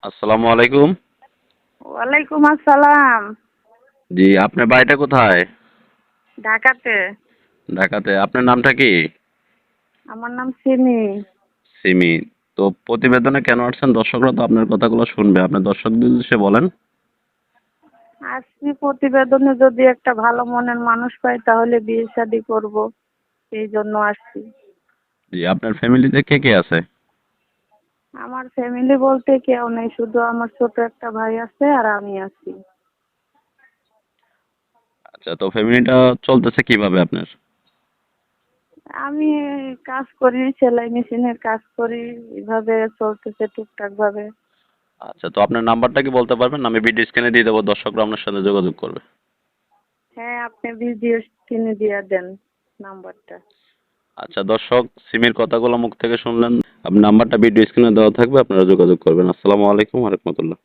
আসসালামু আলাইকুম। ওয়ালাইকুম আসসালাম। জি, আপনার বাড়িটা কোথায়? ঢাকাতে। ঢাকাতে। আপনার নামটা কি? আমার নাম সিমি। সিমি। তো প্রতিবেদনে কেন আসছেন? দর্শকরা তো আপনার কথাগুলো শুনবে। আপনার দর্শকদের উদ্দেশ্যে বলেন। আসছি প্রতিবেদনে যদি একটা ভালো মনের মানুষ পাই তাহলে বিয়ে শাদী করব, এই জন্য আসছি। জি, আপনার ফ্যামিলিতে কে কে আছে? আমার ফ্যামিলি বলতে কেউ নেই, শুধু আমার ছোট একটা ভাই আছে আর আমি আছি। আচ্ছা, তো ফ্যামিলিটা চলতেছে কিভাবে আপনার? আমি কাজ করি, সেলাই মেশিনের কাজ করি, এভাবে চলতেছে টুকটাক ভাবে। আচ্ছা, তো আপনার নাম্বারটা কি বলতে পারবেন? আমি ভিডিও স্ক্রিনে দিয়ে দেবো, দর্শকরা আপনার সাথে যোগাযোগ করবে। হ্যাঁ, আপনি ভিডিও কিনে দিয়ে দেন নাম্বারটা। আচ্ছা দর্শক, সিমির কথাগুলো মুখ থেকে শুনলেন। আপনার নাম্বারটা ভিডিও স্ক্রিনে দেওয়া থাকবে, আপনারা যোগাযোগ করবেন। আসসালামু আলাইকুম ওয়া রাহমাতুল্লাহ।